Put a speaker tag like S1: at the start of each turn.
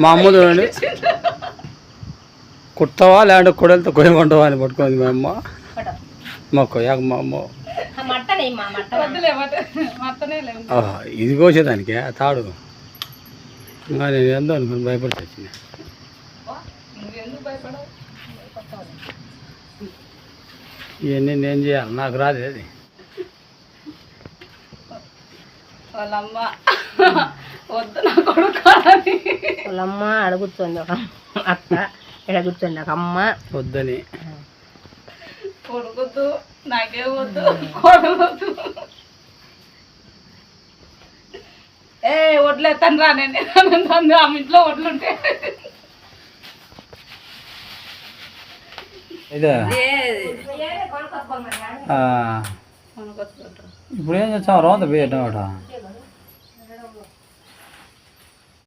S1: మా అమ్మ చూడండి కుట్టవా లేదంటే కొడలతో కొయ్యమంటావా అని పట్టుకుంది మా అమ్మ. మా కొయ్యాక మా అమ్మ ఇది కోసేదానికి తాడు ఇంకా నేను ఎంతో అనుకుని భయపడి వచ్చింది. ఇవన్నీ నేను చేయాలి, నాకు రాదు అది.
S2: వాళ్ళమ్మ అడుగుతుంది ఒక అక్క, ఇక్కడ కూర్చోండి ఒక అమ్మ
S1: వద్దని.
S3: కొడుకుద్దు నాకే వద్దు కొడవద్దు. ఏ వడ్లేస్తాను రా నేను ఆమె ఇంట్లో వడ్లుంటే.
S1: ఇదే ఇప్పుడు ఏం చేస్తాం రోంత బియ్యం